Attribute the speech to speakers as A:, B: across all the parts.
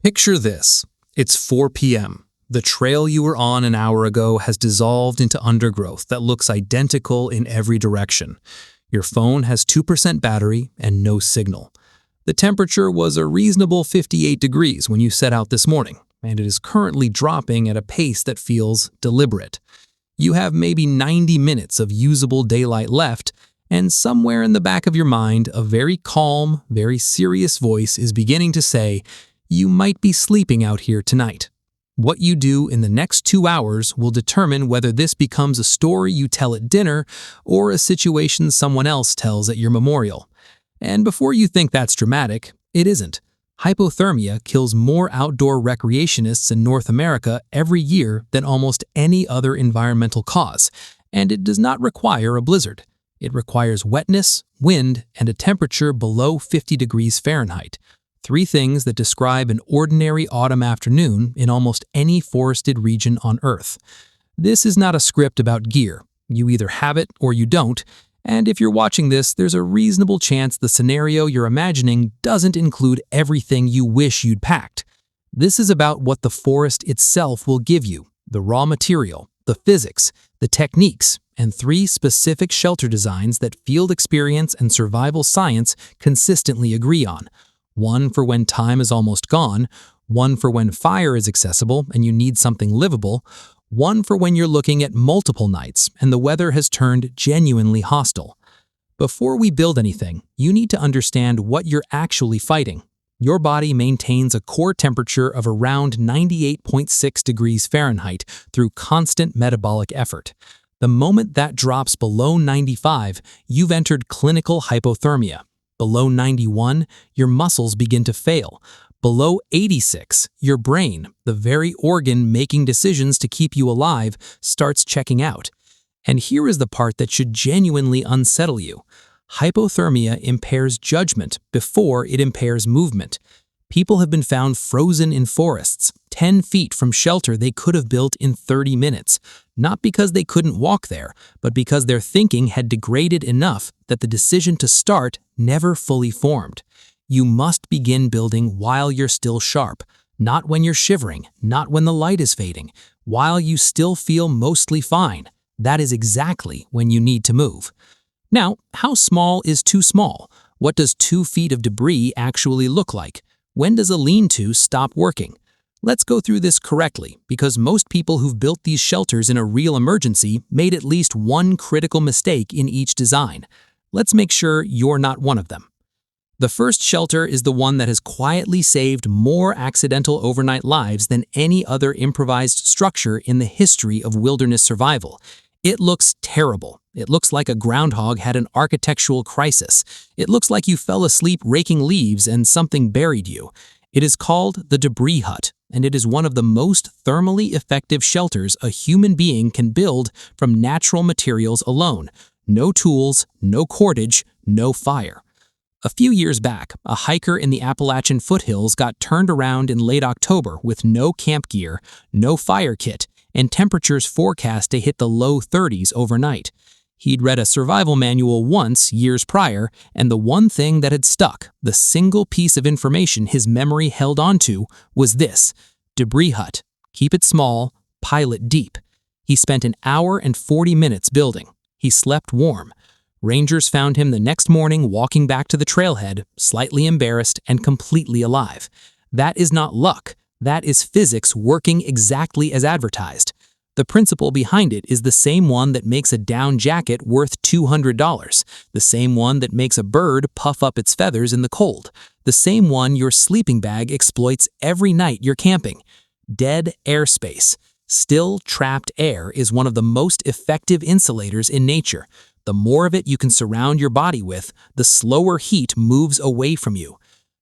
A: Picture this. It's 4 p.m. The trail you were on an hour ago has dissolved into undergrowth that looks identical in every direction. Your phone has 2% battery and no signal. The temperature was a reasonable 58 degrees when you set out this morning, and it is currently dropping at a pace that feels deliberate. You have maybe 90 minutes of usable daylight left, and somewhere in the back of your mind, a very calm, very serious voice is beginning to say, "You might be sleeping out here tonight." What you do in the next 2 hours will determine whether this becomes a story you tell at dinner or a situation someone else tells at your memorial. And before you think that's dramatic, it isn't. Hypothermia kills more outdoor recreationists in North America every year than almost any other environmental cause, and it does not require a blizzard. It requires wetness, wind, and a temperature below 50 degrees Fahrenheit. 3 things that describe an ordinary autumn afternoon in almost any forested region on Earth. This is not a script about gear. You either have it or you don't, and if you're watching this, there's a reasonable chance the scenario you're imagining doesn't include everything you wish you'd packed. This is about what the forest itself will give you, the raw material, the physics, the techniques, and 3 specific shelter designs that field experience and survival science consistently agree on. One for when time is almost gone, one for when fire is accessible and you need something livable, one for when you're looking at multiple nights and the weather has turned genuinely hostile. Before we build anything, you need to understand what you're actually fighting. Your body maintains a core temperature of around 98.6 degrees Fahrenheit through constant metabolic effort. The moment that drops below 95, you've entered clinical hypothermia. Below 91, your muscles begin to fail. Below 86, your brain, the very organ making decisions to keep you alive, starts checking out. And here is the part that should genuinely unsettle you. Hypothermia impairs judgment before it impairs movement. People have been found frozen in forests, 10 feet from shelter they could have built in 30 minutes, not because they couldn't walk there, but because their thinking had degraded enough that the decision to start never fully formed. You must begin building while you're still sharp, not when you're shivering, not when the light is fading, while you still feel mostly fine. That is exactly when you need to move. Now, how small is too small? What does 2 feet of debris actually look like? When does a lean-to stop working? Let's go through this correctly, because most people who've built these shelters in a real emergency made at least one critical mistake in each design. Let's make sure you're not one of them. The first shelter is the one that has quietly saved more accidental overnight lives than any other improvised structure in the history of wilderness survival. It looks terrible. It looks like a groundhog had an architectural crisis. It looks like you fell asleep raking leaves and something buried you. It is called the debris hut, and it is one of the most thermally effective shelters a human being can build from natural materials alone. No tools, no cordage, no fire. A few years back, a hiker in the Appalachian foothills got turned around in late October with no camp gear, no fire kit, and temperatures forecast to hit the low 30s overnight. He'd read a survival manual once, years prior, and the one thing that had stuck, the single piece of information his memory held onto, was this: debris hut. Keep it small, pile it deep. He spent an hour and 40 minutes building. He slept warm. Rangers found him the next morning walking back to the trailhead, slightly embarrassed and completely alive. That is not luck. That is physics working exactly as advertised. The principle behind it is the same one that makes a down jacket worth $200, the same one that makes a bird puff up its feathers in the cold, the same one your sleeping bag exploits every night you're camping. Dead airspace. Still, trapped air is one of the most effective insulators in nature. The more of it you can surround your body with, the slower heat moves away from you.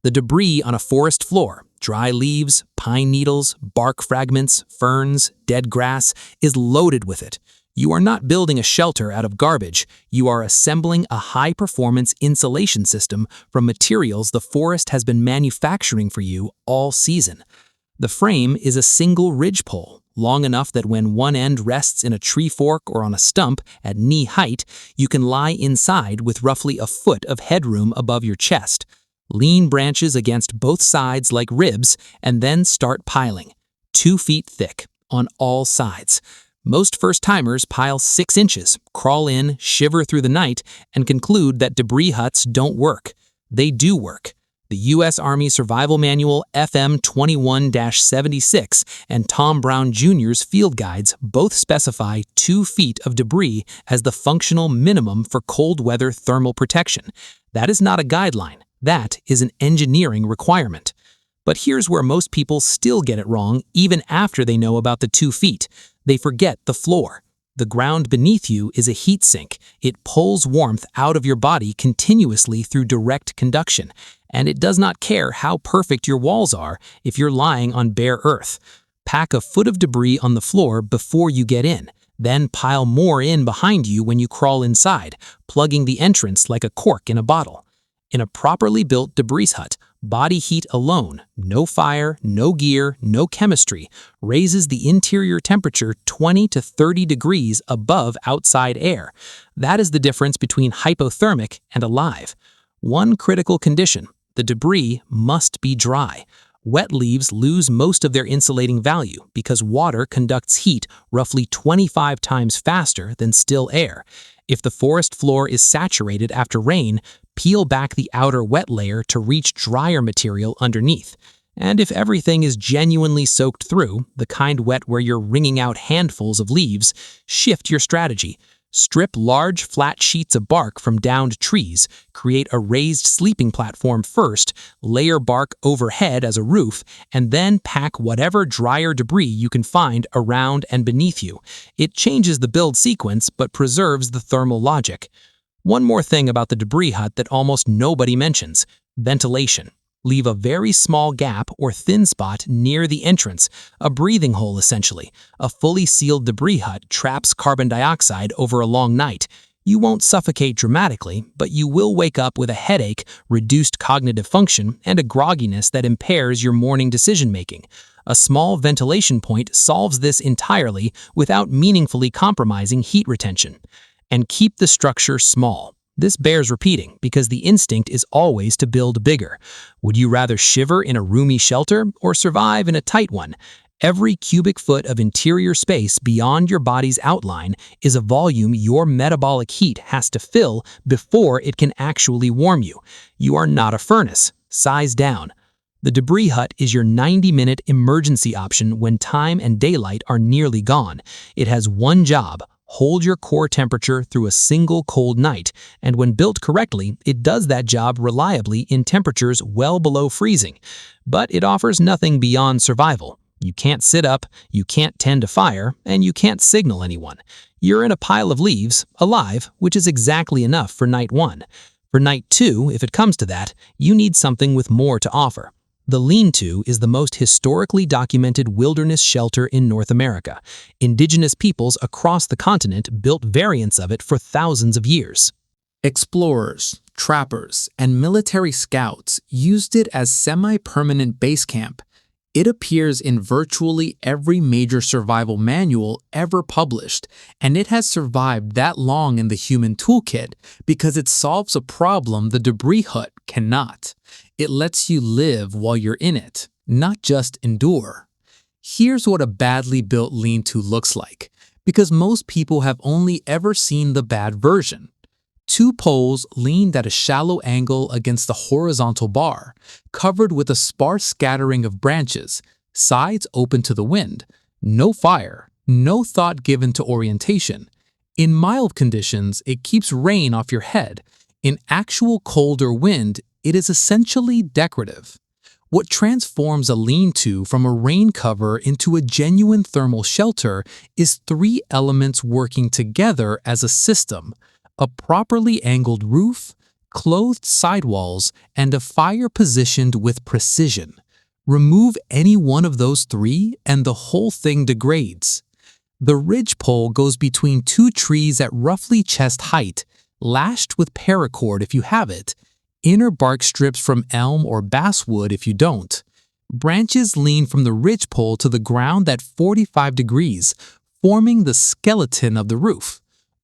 A: The debris on a forest floor, dry leaves, pine needles, bark fragments, ferns, dead grass, is loaded with it. You are not building a shelter out of garbage. You are assembling a high-performance insulation system from materials the forest has been manufacturing for you all season. The frame is a single ridgepole, long enough that when one end rests in a tree fork or on a stump at knee height, you can lie inside with roughly a foot of headroom above your chest. Lean branches against both sides like ribs, and then start piling, 2 feet thick, on all sides. Most first-timers pile 6 inches, crawl in, shiver through the night, and conclude that debris huts don't work. They do work. The U.S. Army Survival Manual FM 21-76 and Tom Brown Jr.'s field guides both specify 2 feet of debris as the functional minimum for cold weather thermal protection. That is not a guideline. That is an engineering requirement. But here's where most people still get it wrong even after they know about the 2 feet. They forget the floor. The ground beneath you is a heat sink. It pulls warmth out of your body continuously through direct conduction. And it does not care how perfect your walls are if you're lying on bare earth. Pack a foot of debris on the floor before you get in. Then pile more in behind you when you crawl inside, plugging the entrance like a cork in a bottle. In a properly built debris hut, body heat alone, no fire, no gear, no chemistry, raises the interior temperature 20 to 30 degrees above outside air. That is the difference between hypothermic and alive. One critical condition: the debris must be dry. Wet leaves lose most of their insulating value because water conducts heat roughly 25 times faster than still air. If the forest floor is saturated after rain, peel back the outer wet layer to reach drier material underneath. And if everything is genuinely soaked through, the kind wet where you're wringing out handfuls of leaves, shift your strategy. Strip large, flat sheets of bark from downed trees, create a raised sleeping platform first, layer bark overhead as a roof, and then pack whatever drier debris you can find around and beneath you. It changes the build sequence but preserves the thermal logic. One more thing about the debris hut that almost nobody mentions: ventilation. Leave a very small gap or thin spot near the entrance, a breathing hole essentially. A fully sealed debris hut traps carbon dioxide over a long night. You won't suffocate dramatically, but you will wake up with a headache, reduced cognitive function, and a grogginess that impairs your morning decision-making. A small ventilation point solves this entirely without meaningfully compromising heat retention. And keep the structure small. This bears repeating because the instinct is always to build bigger. Would you rather shiver in a roomy shelter or survive in a tight one? Every cubic foot of interior space beyond your body's outline is a volume your metabolic heat has to fill before it can actually warm you. You are not a furnace. Size down. The debris hut is your 90-minute emergency option when time and daylight are nearly gone. It has one job: hold your core temperature through a single cold night, and when built correctly, it does that job reliably in temperatures well below freezing. But it offers nothing beyond survival. You can't sit up, you can't tend to fire, and you can't signal anyone. You're in a pile of leaves, alive, which is exactly enough for night 1. For night 2, if it comes to that, you need something with more to offer. The lean-to is the most historically documented wilderness shelter in North America. Indigenous peoples across the continent built variants of it for thousands of years. Explorers, trappers, and military scouts used it as semi-permanent base camp. It appears in virtually every major survival manual ever published, and it has survived that long in the human toolkit because it solves a problem the debris hut cannot. It lets you live while you're in it, not just endure. Here's what a badly built lean-to looks like, because most people have only ever seen the bad version. 2 poles leaned at a shallow angle against the horizontal bar, covered with a sparse scattering of branches, sides open to the wind. No fire, no thought given to orientation. In mild conditions, it keeps rain off your head. In actual cold or wind, it is essentially decorative. What transforms a lean-to from a rain cover into a genuine thermal shelter is 3 elements working together as a system: a properly angled roof, clothed sidewalls, and a fire positioned with precision. Remove any one of those 3 and the whole thing degrades. The ridge pole goes between 2 trees at roughly chest height, lashed with paracord if you have it, inner bark strips from elm or basswood if you don't. Branches lean from the ridge pole to the ground at 45 degrees, forming the skeleton of the roof.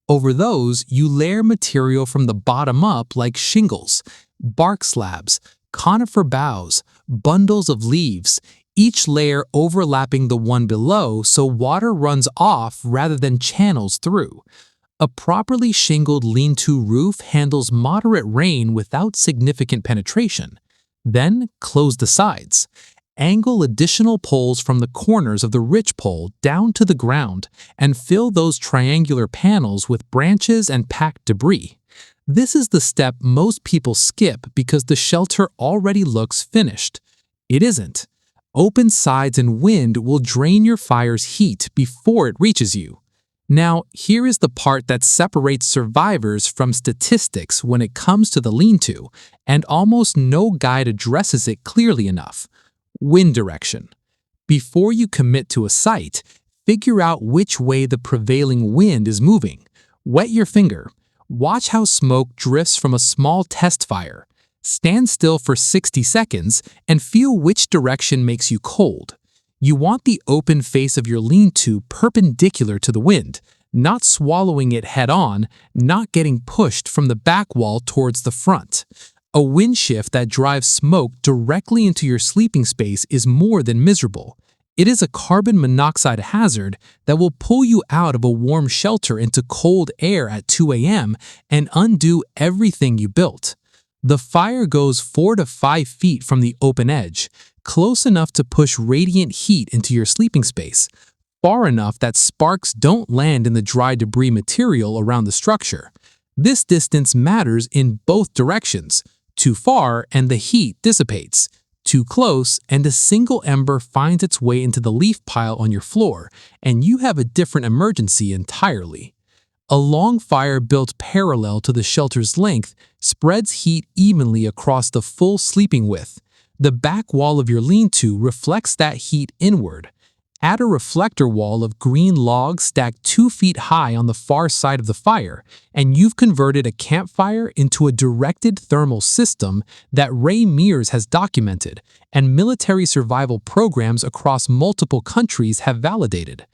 A: Over those, you layer material from the bottom up like shingles, bark slabs, conifer boughs, bundles of leaves, each layer overlapping the one below so water runs off rather than channels through. A properly shingled lean-to roof handles moderate rain without significant penetration. Then, close the sides. Angle additional poles from the corners of the ridge pole down to the ground and fill those triangular panels with branches and packed debris. This is the step most people skip because the shelter already looks finished. It isn't. Open sides and wind will drain your fire's heat before it reaches you. Now, here is the part that separates survivors from statistics when it comes to the lean-to, and almost no guide addresses it clearly enough. Wind direction. Before you commit to a site, figure out which way the prevailing wind is moving. Wet your finger. Watch how smoke drifts from a small test fire. Stand still for 60 seconds and feel which direction makes you cold. You want the open face of your lean-to perpendicular to the wind, not swallowing it head-on, not getting pushed from the back wall towards the front. A wind shift that drives smoke directly into your sleeping space is more than miserable. It is a carbon monoxide hazard that will pull you out of a warm shelter into cold air at 2 a.m. and undo everything you built. The fire goes 4 to 5 feet from the open edge, close enough to push radiant heat into your sleeping space, far enough that sparks don't land in the dry debris material around the structure. This distance matters in both directions. Too far and the heat dissipates. Too close and a single ember finds its way into the leaf pile on your floor, and you have a different emergency entirely. A long fire built parallel to the shelter's length spreads heat evenly across the full sleeping width. The back wall of your lean-to reflects that heat inward. Add a reflector wall of green logs stacked 2 feet high on the far side of the fire, and you've converted a campfire into a directed thermal system that Ray Mears has documented, and military survival programs across multiple countries have validated.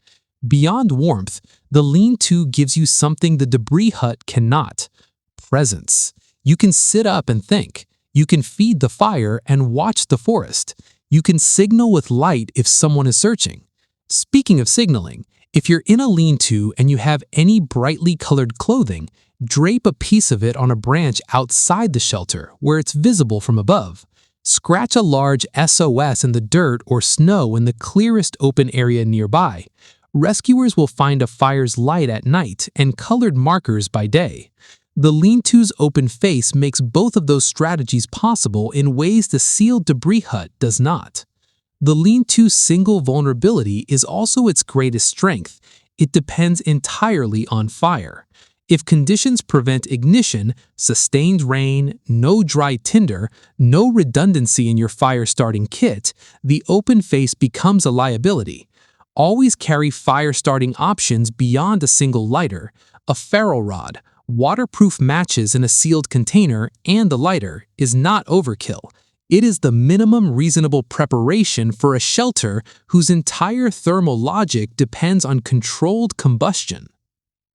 A: Beyond warmth, the lean-to gives you something the debris hut cannot: presence. You can sit up and think. You can feed the fire and watch the forest. You can signal with light if someone is searching. Speaking of signaling, if you're in a lean-to and you have any brightly colored clothing, drape a piece of it on a branch outside the shelter where it's visible from above. Scratch a large SOS in the dirt or snow in the clearest open area nearby. Rescuers will find a fire's light at night and colored markers by day. The lean-to's open face makes both of those strategies possible in ways the sealed debris hut does not. The lean-to's single vulnerability is also its greatest strength. It depends entirely on fire. If conditions prevent ignition, sustained rain, no dry tinder, no redundancy in your fire-starting kit, the open face becomes a liability. Always carry fire-starting options beyond a single lighter, a ferro rod, waterproof matches in a sealed container, and the lighter is not overkill. It is the minimum reasonable preparation for a shelter whose entire thermal logic depends on controlled combustion.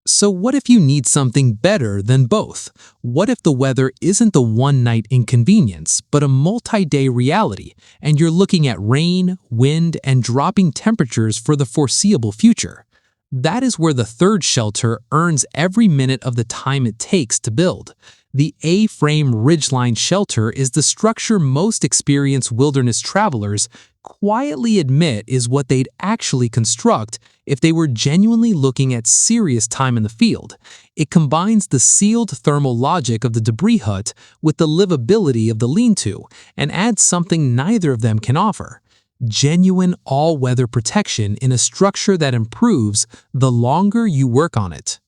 A: So what if you need something better than both? What if the weather isn't a one-night inconvenience, but a multi-day reality, and you're looking at rain, wind, and dropping temperatures for the foreseeable future? That is where the third shelter earns every minute of the time it takes to build. The A-frame ridgeline shelter is the structure most experienced wilderness travelers quietly admit is what they'd actually construct if they were genuinely looking at serious time in the field. It combines the sealed thermal logic of the debris hut with the livability of the lean-to and adds something neither of them can offer: genuine all-weather protection in a structure that improves the longer you work on it.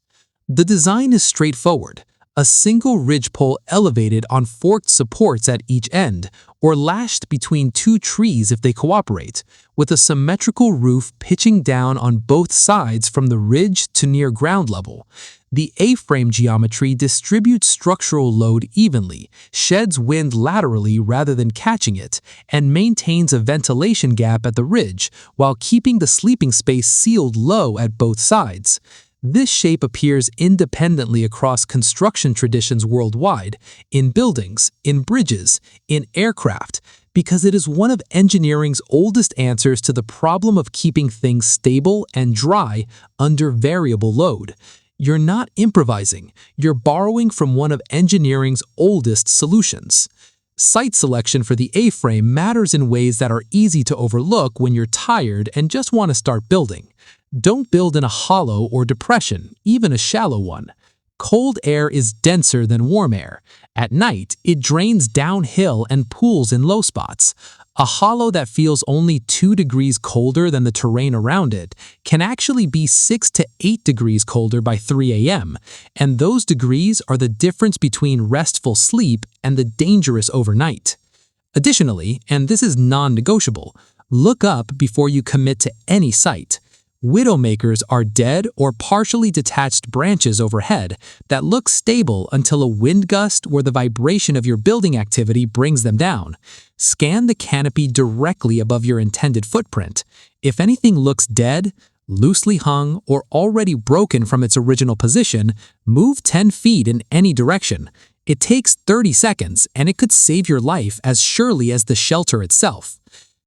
A: The design is straightforward: a single ridgepole elevated on forked supports at each end, or lashed between two trees if they cooperate, with a symmetrical roof pitching down on both sides from the ridge to near ground level. The A-frame geometry distributes structural load evenly, sheds wind laterally rather than catching it, and maintains a ventilation gap at the ridge while keeping the sleeping space sealed low at both sides. This shape appears independently across construction traditions worldwide, in buildings, in bridges, in aircraft, because it is one of engineering's oldest answers to the problem of keeping things stable and dry under variable load. You're not improvising, you're borrowing from one of engineering's oldest solutions. Site selection for the A-frame matters in ways that are easy to overlook when you're tired and just want to start building. Don't build in a hollow or depression, even a shallow one. Cold air is denser than warm air. At night, it drains downhill and pools in low spots. A hollow that feels only 2 degrees colder than the terrain around it can actually be 6 to 8 degrees colder by 3 a.m., and those degrees are the difference between restful sleep and the dangerous overnight. Additionally, and this is non-negotiable, look up before you commit to any site. Widowmakers are dead or partially detached branches overhead that look stable until a wind gust or the vibration of your building activity brings them down. Scan the canopy directly above your intended footprint. If anything looks dead, loosely hung, or already broken from its original position, move 10 feet in any direction. It takes 30 seconds, and it could save your life as surely as the shelter itself.